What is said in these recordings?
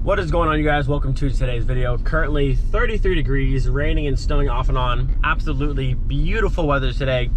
What is going on, you guys? Welcome to today's video. Currently 33 degrees, raining and snowing off and on. Absolutely beautiful weather today.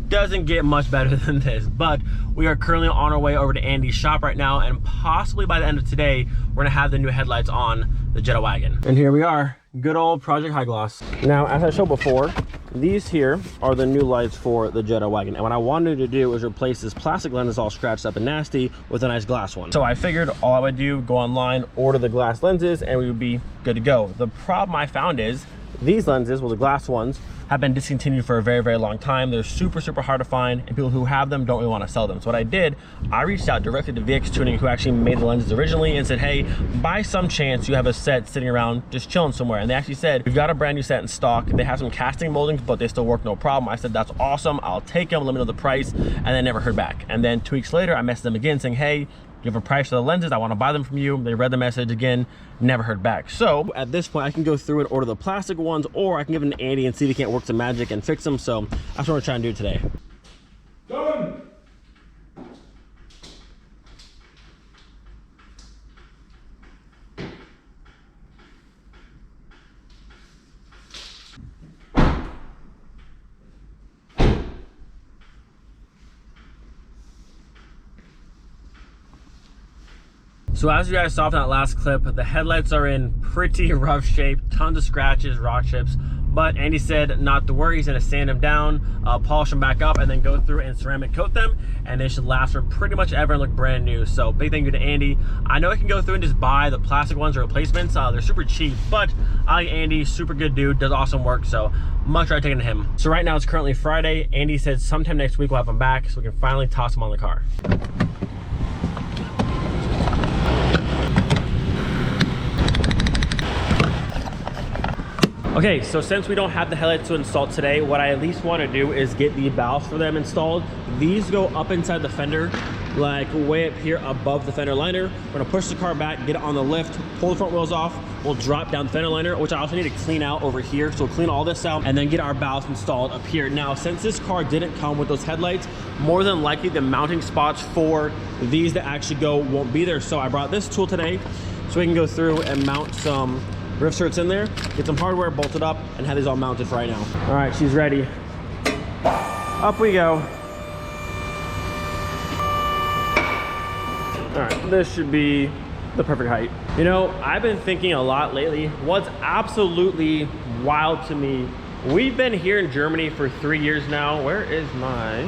Doesn't get much better than this, but we are currently on our way over to Andy's shop right now, and possibly by the end of today, we're gonna have the new headlights on the Jetta wagon. And here we are, good old Project High Gloss. Now, as I showed before, these here are the new lights for the Jetta wagon, and what I wanted to do was replace this plastic lens all scratched up and nasty with a nice glass one. So I figured all I would do, go online, order the glass lenses, and we would be good to go. The problem I found is these lenses, well, the glass ones, have been discontinued for a very, very long time. They're super, super hard to find, and people who have them don't really want to sell them. So what I did, I reached out directly to VX Tuning, who actually made the lenses originally, and said, hey, by some chance you have a set sitting around just chilling somewhere. And they actually said, we've got a brand new set in stock. They have some casting moldings, but they still work no problem. I said, that's awesome, I'll take them, let me know the price, and then never heard back. And then 2 weeks later, I messaged them again saying, hey, you have a price for the lenses, I want to buy them from you. They read the message again, never heard back. So at this point, I can go through and order the plastic ones, or I can give them to Andy and see if he can't work some magic and fix them. So that's what we're trying to do today. Done. So as you guys saw from that last clip, the headlights are in pretty rough shape, tons of scratches, rock chips, but Andy said not to worry, he's gonna sand them down, polish them back up, and then go through and ceramic coat them, and they should last for pretty much ever and look brand new. So big thank you to Andy. I know I can go through and just buy the plastic ones or replacements, they're super cheap, but I like Andy, super good dude, does awesome work, so much rather taking to him. So right now it's currently Friday. Andy said sometime next week we'll have them back, so we can finally toss them on the car. Okay, so since we don't have the headlights to install today, what I at least want to do is get the ballast for them installed. These go up inside the fender, like way up here above the fender liner. We're gonna push the car back, get it on the lift, pull the front wheels off, we'll drop down the fender liner, which I also need to clean out over here. So we'll clean all this out and then get our ballast installed up here. Now, since this car didn't come with those headlights, more than likely the mounting spots for these that actually go won't be there. So I brought this tool today so we can go through and mount some roof skirts in there, get some hardware bolted up, and have these all mounted for right now. All right, she's ready. Up we go. All right, this should be the perfect height. You know, I've been thinking a lot lately. What's absolutely wild to me, we've been here in Germany for 3 years now. Where is my,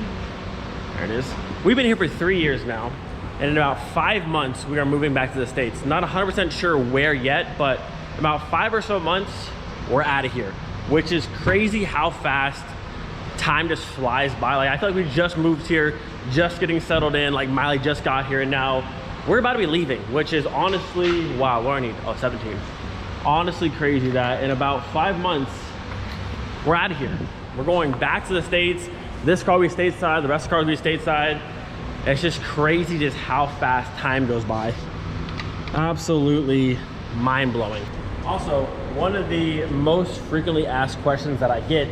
there it is. We've been here for 3 years now, and in about 5 months, we are moving back to the States. Not 100% sure where yet, but about 5 or so months, we're out of here, which is crazy how fast time just flies by. Like, I feel like we just moved here, just getting settled in, like Miley just got here, and now we're about to be leaving, which is honestly, wow, what do I need? Oh, 17. Honestly crazy that in about 5 months, we're out of here. We're going back to the States. This car will be stateside, the rest of the cars will be stateside. It's just crazy just how fast time goes by. Absolutely mind-blowing. Also, one of the most frequently asked questions that I get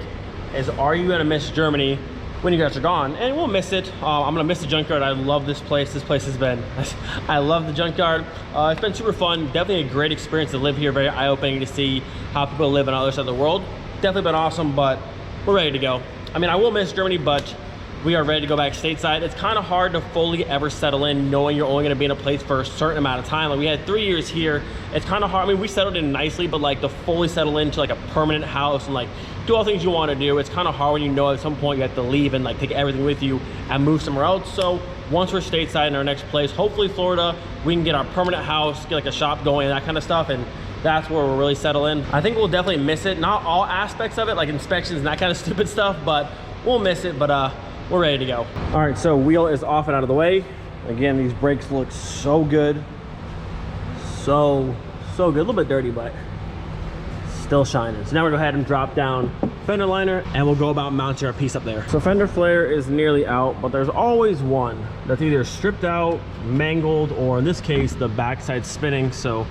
is, are you gonna miss Germany when you guys are gone? And we'll miss it. I'm gonna miss the junkyard. I love this place. This place has been, I love the junkyard. It's been super fun. Definitely a great experience to live here. Very eye-opening to see how people live on the other side of the world. Definitely been awesome, but we're ready to go. I mean, I will miss Germany, but we are ready to go back stateside. It's kind of hard to fully ever settle in knowing you're only gonna be in a place for a certain amount of time. Like, we had 3 years here. It's kind of hard. I mean, we settled in nicely, but like to fully settle into like a permanent house and like do all the things you wanna do, it's kind of hard when you know at some point you have to leave and like take everything with you and move somewhere else. So once we're stateside in our next place, hopefully Florida, we can get our permanent house, get like a shop going and that kind of stuff. And that's where we'll really settle in. I think we'll definitely miss it. Not all aspects of it, like inspections and that kind of stupid stuff, but we'll miss it, but we're ready to go. All right, so wheel is off and out of the way. Again, these brakes look so good. So good. A little bit dirty, but still shining. So now we're gonna go ahead and drop down fender liner and we'll go about mounting our piece up there. So fender flare is nearly out, but there's always one that's either stripped out, mangled, or in this case, the backside spinning. So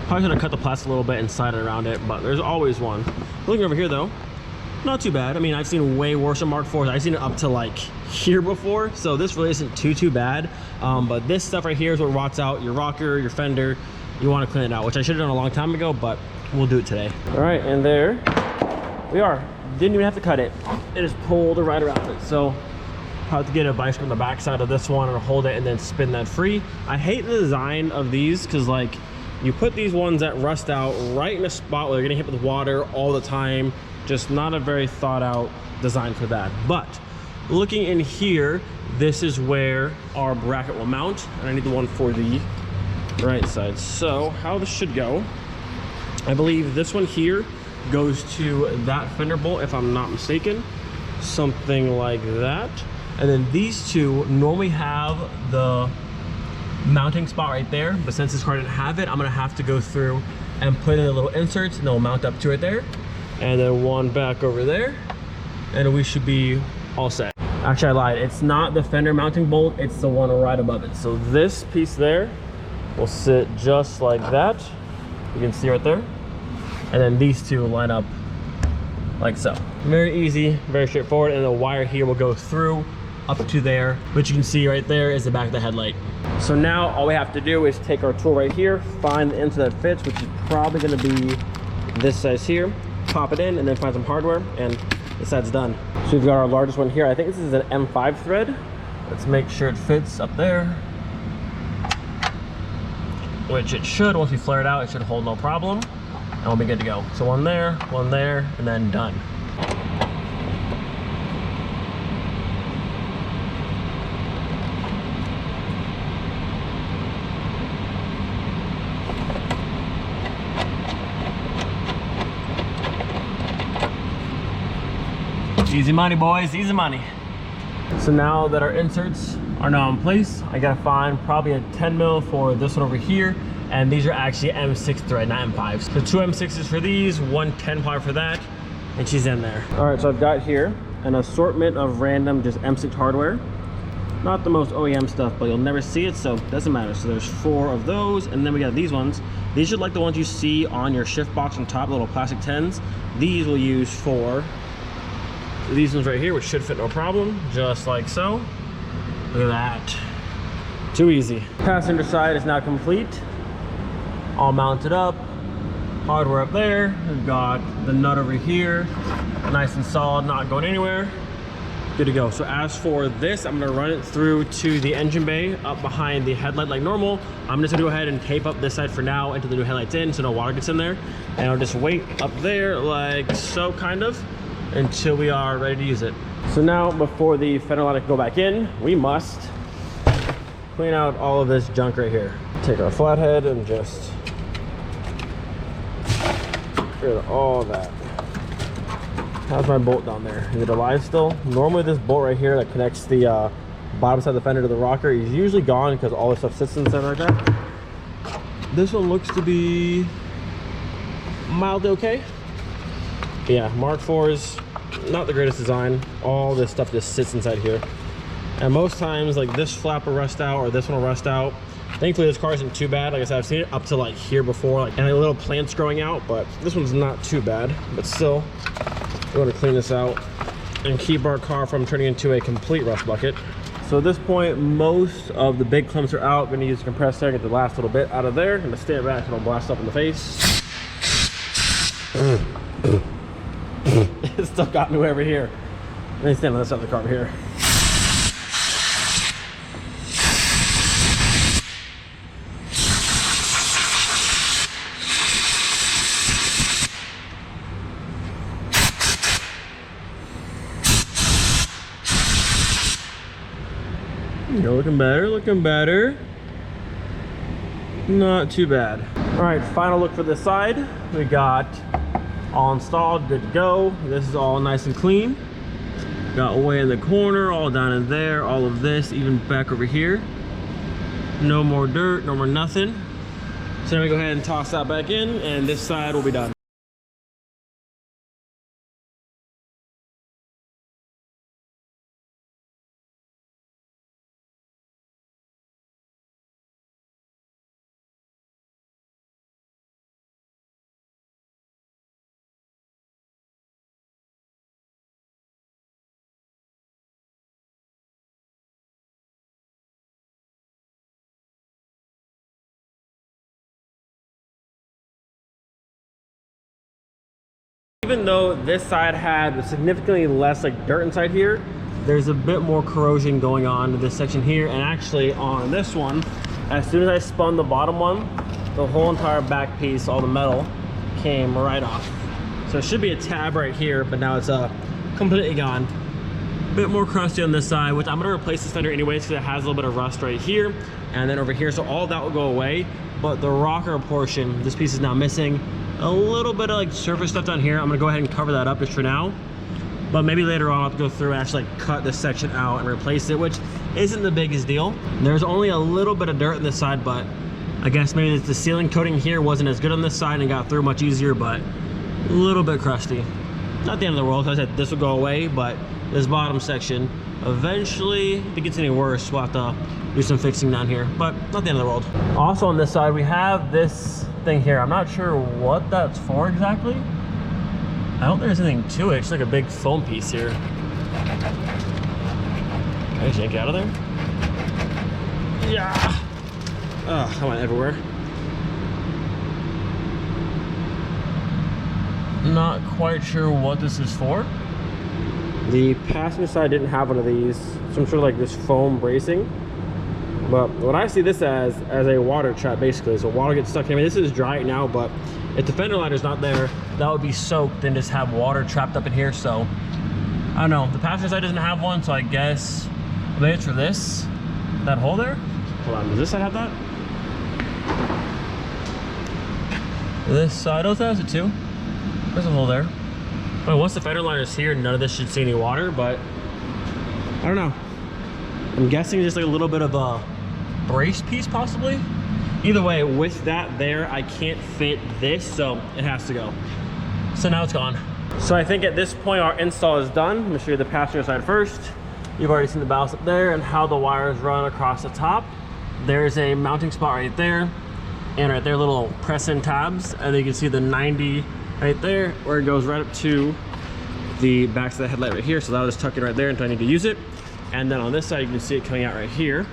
probably gonna cut the plastic a little bit and slide it around it, but there's always one. Looking over here though, not too bad. I mean, I've seen way worse than Mark IVs. I've seen it up to like here before, so this really isn't too bad. But this stuff right here is what rots out your rocker, your fender, you want to clean it out, which I should have done a long time ago, but we'll do it today. All right, and there we are. Didn't even have to cut it. It just pulled right around it. So I have to get a bicycle on the back side of this one and hold it and then spin that free. I hate the design of these because like you put these ones that rust out right in a spot where they're getting hit with water all the time. Just not a very thought out design for that. But looking in here, this is where our bracket will mount, and I need the one for the right side. So how this should go, I believe this one here goes to that fender bolt, if I'm not mistaken, something like that. And then these two normally have the mounting spot right there, but since this car didn't have it, I'm gonna have to go through and put in the little inserts, and they'll mount up to it there, and then one back over there, and we should be all set. Actually, I lied. It's not the fender mounting bolt, it's the one right above it. So this piece there will sit just like that. You can see right there. And then these two line up like so. Very easy, very straightforward. And the wire here will go through up to there, which you can see right there is the back of the headlight. So now all we have to do is take our tool right here, find the insert that fits, which is probably gonna be this size here, pop it in, and then find some hardware, and this side's done. So we've got our largest one here. I think this is an M5 thread. Let's make sure it fits up there, which it should. Once we flare it out, it should hold no problem, and we'll be good to go. So one there, and then done. Easy money, boys, easy money. So now that our inserts are now in place, I gotta find probably a 10 mil for this one over here, and these are actually M6 thread, not M5s. So 2 M6s for these, 1 10-ply for that, and she's in there. All right, so I've got here an assortment of random just M6 hardware. Not the most OEM stuff, but you'll never see it, so it doesn't matter. So there's 4 of those, and then we got these ones. These are like the ones you see on your shift box on top, little plastic 10s. These we'll use for these ones right here, which should fit no problem, just like so. Look at that. Too easy. Passenger side is now complete. All mounted up. Hardware up there. We've got the nut over here. Nice and solid, not going anywhere. Good to go. So as for this, I'm gonna run it through to the engine bay up behind the headlight like normal. I'm just gonna go ahead and tape up this side for now until the new headlight's in so no water gets in there. And I'll just wait up there like so, kind of, until we are ready to use it. So now, before the fender light can go back in, we must clean out all of this junk right here. Take our flathead and just get rid of all that. How's my bolt down there? Is it alive still? Normally this bolt right here that connects the bottom side of the fender to the rocker is usually gone because all this stuff sits inside like that. This one looks to be mildly okay. Yeah, Mark IV's not the greatest design. All this stuff just sits inside here, and most times like this flap will rust out or this one will rust out. Thankfully this car isn't too bad. Like I said, I've seen it up to like here before, like, and like little plants growing out, but this one's not too bad. But still, we want to clean this out and keep our car from turning into a complete rust bucket. So at this point, most of the big clumps are out. I'm gonna use the compressor, get the last little bit out of there. I'm gonna stand back and I'll blast up in the face. It's still got me over here. Let me stand on this side of the car over here. You're looking better, looking better. Not too bad. All right, final look for this side. We got all installed, good to go. This is all nice and clean. Got way in the corner, all down in there, all of this, even back over here. No more dirt, no more nothing. So now we go ahead and toss that back in, and this side will be done. Even though this side had significantly less like dirt inside here, there's a bit more corrosion going on to this section here. And actually on this one, as soon as I spun the bottom one, the whole entire back piece, all the metal, came right off. So it should be a tab right here, but now it's completely gone. A bit more crusty on this side, which I'm gonna replace this fender anyways because it has a little bit of rust right here and then over here. So all that will go away, but the rocker portion, this piece is now missing. A little bit of like surface stuff down here. I'm gonna go ahead and cover that up just for now. But maybe later on I'll have to go through and actually like cut this section out and replace it, which isn't the biggest deal. There's only a little bit of dirt on this side, but I guess maybe the sealing coating here wasn't as good on this side and got through much easier, but a little bit crusty. Not the end of the world. As I said, this will go away, but this bottom section, eventually, if it gets any worse, we'll have to do some fixing down here, but not the end of the world. Also on this side, we have this thing here. I'm not sure what that's for exactly. I don't think there's anything to it. It's like a big foam piece here. Can I yank it out of there? Yeah. Oh, that went everywhere. Not quite sure what this is for. The passenger side didn't have one of these. Some sort of like this foam bracing. But what I see this as a water trap basically. So water gets stuck in. I mean, this is dry right now, but if the fender liner's not there, that would be soaked and just have water trapped up in here. So I don't know. The passenger side doesn't have one, so I guess maybe it's for this. That hole there? Hold on, does this side have that? This side also has it too. There's a hole there. Well, once the fender liner is here, none of this should see any water, but I don't know. I'm guessing just like a little bit of a brace piece possibly. Either way, with that there, I can't fit this, so it has to go. So now it's gone. So I think at this point our install is done. I'm gonna show you the passenger side first. You've already seen the ballast up there and how the wires run across the top. There's a mounting spot right there, and right there little press-in tabs, and then you can see the 90 right there, where it goes right up to the back of the headlight right here. So that'll just tuck in right there until I need to use it. And then on this side, you can see it coming out right here.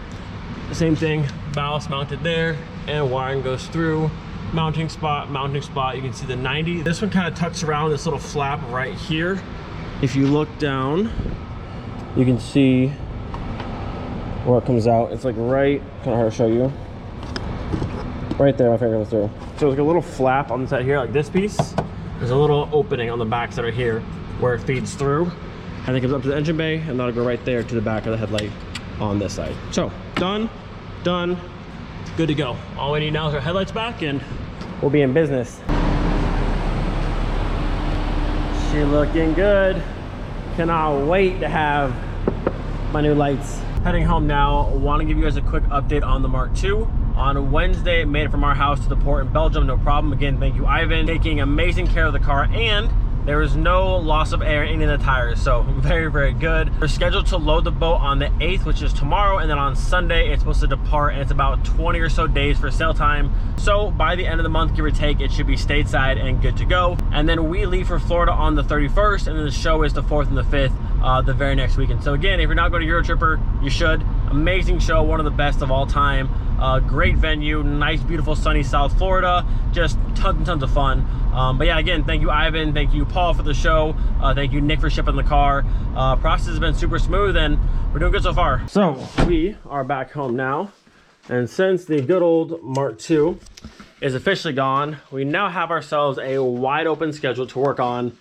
The same thing, ballast mounted there, and wiring goes through. Mounting spot, you can see the 90. This one kind of tucks around this little flap right here. If you look down, you can see where it comes out. It's like right, kind of hard to show you. Right there, my finger goes through. So it's like a little flap on the side here, like this piece. There's a little opening on the back side right here where it feeds through. And it comes up to the engine bay, and that'll go right there to the back of the headlight on this side. So done, good to go. All we need now is our headlights back and we'll be in business. She looking good. Cannot wait to have my new lights. Heading home now. Want to give you guys a quick update on the Mark II. On Wednesday, it made it from our house to the port in Belgium, no problem. Again, thank you, Ivan, taking amazing care of the car, and there was no loss of air in any of the tires, so very, very good. We're scheduled to load the boat on the 8th, which is tomorrow, and then on Sunday, it's supposed to depart, and it's about 20 or so days for sail time. So by the end of the month, give or take, it should be stateside and good to go. And then we leave for Florida on the 31st, and then the show is the 4th and the 5th, the very next weekend. So again, if you're not going to Eurotripper, you should. Amazing show, one of the best of all time. Great venue, nice, beautiful, sunny South Florida. Just tons and tons of fun. But yeah, again, thank you, Ivan. Thank you, Paul, for the show. Thank you, Nick, for shipping the car. Process has been super smooth, and we're doing good so far. So we are back home now. And since the good old Mark II is officially gone, we now have ourselves a wide open schedule to work on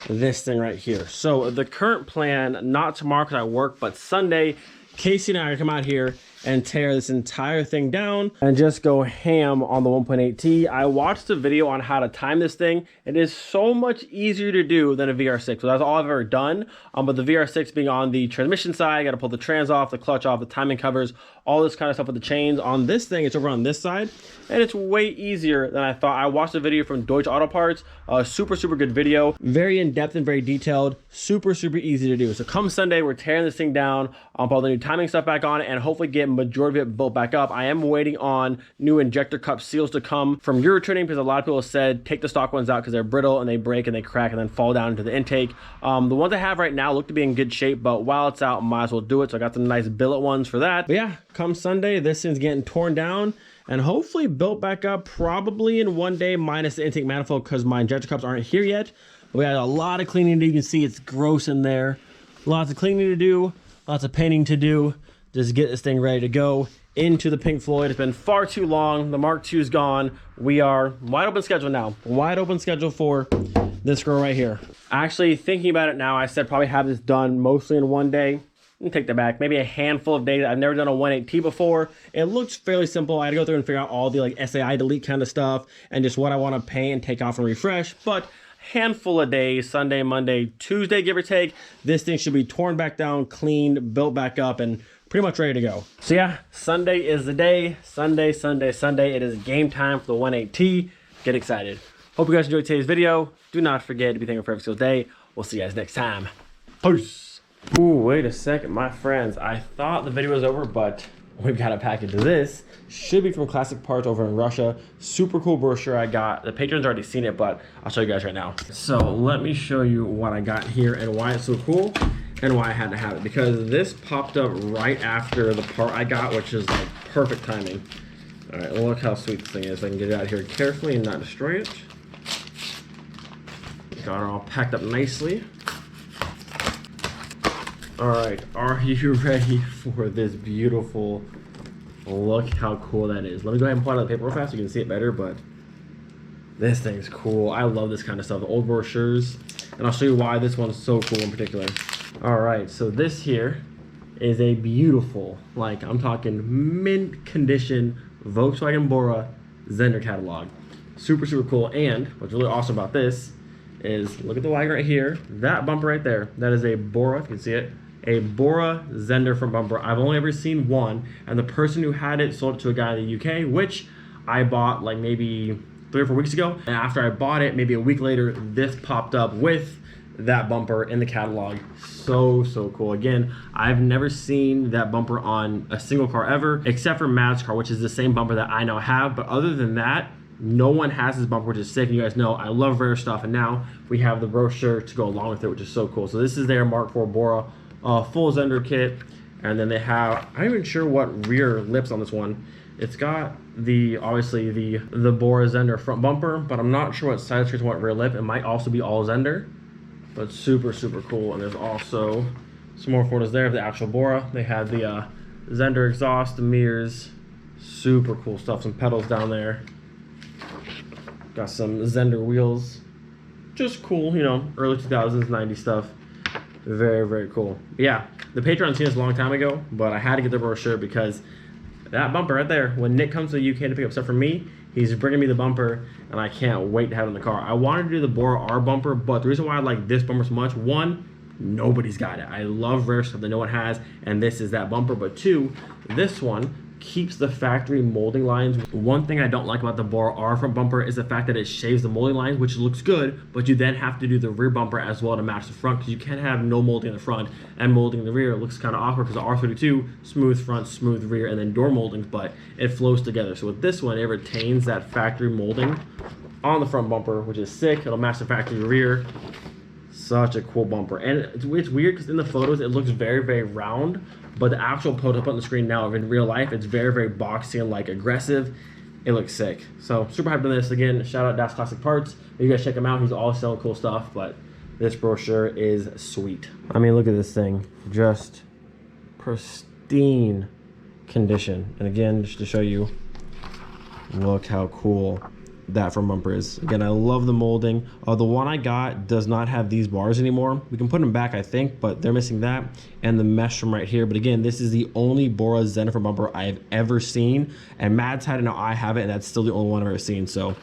this thing right here. So the current plan, not tomorrow because I work, but Sunday, Casey and I are gonna come out here and tear this entire thing down and just go ham on the 1.8T. I watched a video on how to time this thing. It is so much easier to do than a VR6. So that's all I've ever done. But the VR6 being on the transmission side, I gotta pull the trans off, the clutch off, the timing covers, all this kind of stuff with the chains. On this thing, it's over on this side, and it's way easier than I thought. I watched a video from Deutsche Auto Parts, super good video, very in-depth and very detailed, super easy to do. So come Sunday, we're tearing this thing down. I'll put all the new timing stuff back on and hopefully get majority of it built back up. I am waiting on new injector cup seals to come from Eurotuning because a lot of people have said take the stock ones out because they're brittle and they break and they crack and then fall down into the intake. The ones I have right now look to be in good shape, but while it's out, might as well do it. So I got some nice billet ones for that. But yeah, come Sunday, this thing's getting torn down and hopefully built back up probably in 1 day minus the intake manifold because my injector cups aren't here yet. We had a lot of cleaning to do. You can see it's gross in there. Lots of cleaning to do, lots of painting to do. Just get this thing ready to go into the Pink Floyd. It's been far too long. The Mark II is gone. We are wide open schedule now. Wide open schedule for this girl right here. Actually, thinking about it now, I said probably have this done mostly in 1 day. And take that back. Maybe a handful of days. I've never done a 1.8T before. It looks fairly simple. I had to go through and figure out all the like SAI delete kind of stuff and just what I want to paint and take off and refresh. But handful of days, Sunday, Monday, Tuesday, give or take, this thing should be torn back down, cleaned, built back up, and pretty much ready to go. So yeah, Sunday is the day. Sunday. It is game time for the 1.8T. Get excited. Hope you guys enjoyed today's video. Do not forget to be thankful for every single day. We'll see you guys next time. Peace. Ooh, wait a second, my friends. I thought the video was over, but we've got a package of this. Should be from Classic Parts over in Russia. Super cool brochure I got. The patrons already seen it, but I'll show you guys right now. So let me show you what I got here and why it's so cool and why I had to have it. Because this popped up right after the part I got, which is like perfect timing. All right, look how sweet this thing is. I can get it out here carefully and not destroy it. Got it all packed up nicely. All right, are you ready for this beautiful, look how cool that is. Let me go ahead and pull out the paper real fast so you can see it better, but this thing's cool. I love this kind of stuff, the old brochures, and I'll show you why this one's so cool in particular. All right, so this here is a beautiful, like I'm talking mint condition Volkswagen Bora Zender catalog. Super, super cool, and what's really awesome about this is, look at the wagon right here, that bumper right there, that is a Bora, if you can see it, a Bora Zender front bumper. I've only ever seen one, and the person who had it sold it to a guy in the UK, which I bought like maybe 3 or 4 weeks ago. And after I bought it, maybe a week later, this popped up with that bumper in the catalog. So cool. Again, I've never seen that bumper on a single car ever, except for Matt's car, which is the same bumper that I now have. But other than that, no one has this bumper, which is sick. And you guys know I love rare stuff, and now we have the brochure to go along with it, which is so cool. So this is their Mark IV Bora full Zender kit, and then they have, I'm not even sure what rear lips on this one. It's got the, obviously the Bora Zender front bumper, but I'm not sure what side skirts and what rear lip. It might also be all Zender, but super cool. And there's also some more photos there of the actual Bora. They have the Zender exhaust, the mirrors, super cool stuff. Some pedals down there. Got some Zender wheels, just cool, you know, early 2000s, 90s stuff. Very cool. But yeah, the Patreon seen this a long time ago, but I had to get the brochure because that bumper right there, when Nick comes to the UK to pick up stuff from me, he's bringing me the bumper, and I can't wait to have it in the car. I wanted to do the Bora R bumper, but the reason why I like this bumper so much, one, nobody's got it. I love rare stuff that no one has, and this is that bumper. But two, this one keeps the factory molding lines. One thing I don't like about the Bora R front bumper is the fact that it shaves the molding lines, which looks good, but you then have to do the rear bumper as well to match the front, because you can't have no molding in the front and molding in the rear. It looks kind of awkward because the R32, smooth front, smooth rear, and then door moldings, but it flows together. So with this one, it retains that factory molding on the front bumper, which is sick. It'll match the factory rear. Such a cool bumper. And it's weird because in the photos, it looks very round, but the actual photo up on the screen now in real life, it's very boxy and like aggressive. It looks sick. So super hyped on this. Again, shout out Das Classic Parts. You guys check him out. He's always selling cool stuff, but this brochure is sweet. I mean, look at this thing. Just pristine condition. And again, just to show you, look how cool that front bumper is. Again, I love the molding. The one I got does not have these bars anymore. We can put them back, I think, but they're missing that and the mesh from right here. But again, this is the only Bora Zender front bumper I have ever seen, and Matt's had it, now I have it, and that's still the only one I've ever seen. So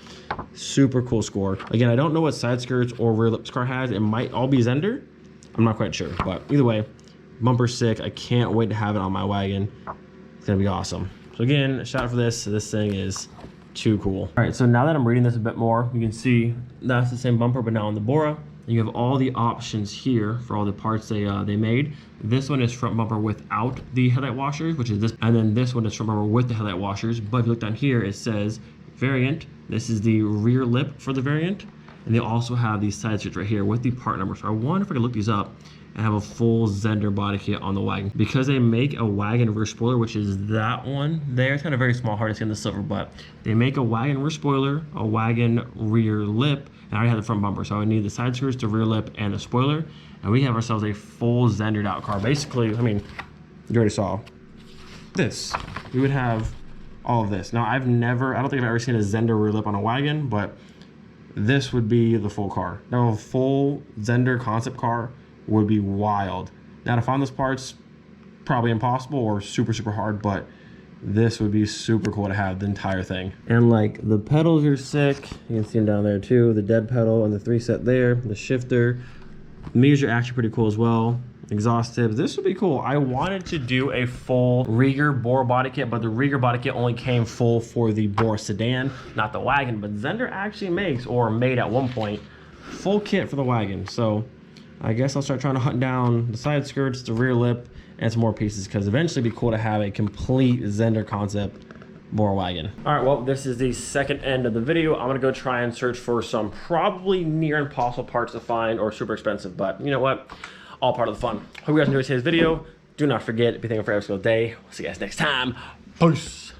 super cool score. Again, I don't know what side skirts or rear lips car has. It might all be Zender. I'm not quite sure, but either way, bumper's sick. I can't wait to have it on my wagon. It's gonna be awesome. So again, shout out for this. This thing is too cool. All right, so now that I'm reading this a bit more, you can see that's the same bumper, but now on the Bora. And you have all the options here for all the parts they made. This one is front bumper without the headlight washers, which is this, and then this one is front bumper with the headlight washers. But if you look down here, it says variant. This is the rear lip for the variant, and they also have these side skirts right here with the part number. So I wonder if I can look these up and have a full Zender body kit on the wagon. Because they make a wagon rear spoiler, which is that one there. It's kind of very small, hard to see in the silver, but they make a wagon rear spoiler, a wagon rear lip, and I already have the front bumper, so I need the side skirts, the rear lip, and the spoiler. And we have ourselves a full Zendered out car. Basically, I mean, you already saw this. We would have all of this. Now, I don't think I've ever seen a Zender rear lip on a wagon, but this would be the full car. Now, a full Zender concept car would be wild. Now, to find those parts, probably impossible or super, super hard, but this would be super cool to have the entire thing. And like the pedals are sick. You can see them down there too. The dead pedal and the 3 set there, the shifter. Mirrors are actually pretty cool as well. Exhaust tips. This would be cool. I wanted to do a full Rieger Bora body kit, but the Rieger body kit only came full for the Bora sedan, not the wagon. But Zender actually makes, or made at one point, full kit for the wagon. So I guess I'll start trying to hunt down the side skirts, the rear lip, and some more pieces, because eventually it'd be cool to have a complete Zender concept Bora wagon. All right, well, this is the second end of the video. I'm gonna go try and search for some probably near impossible parts to find or super expensive, but you know what? All part of the fun. Hope you guys enjoyed today's video. Do not forget, if you're thinking for every single day, we'll see you guys next time. Peace.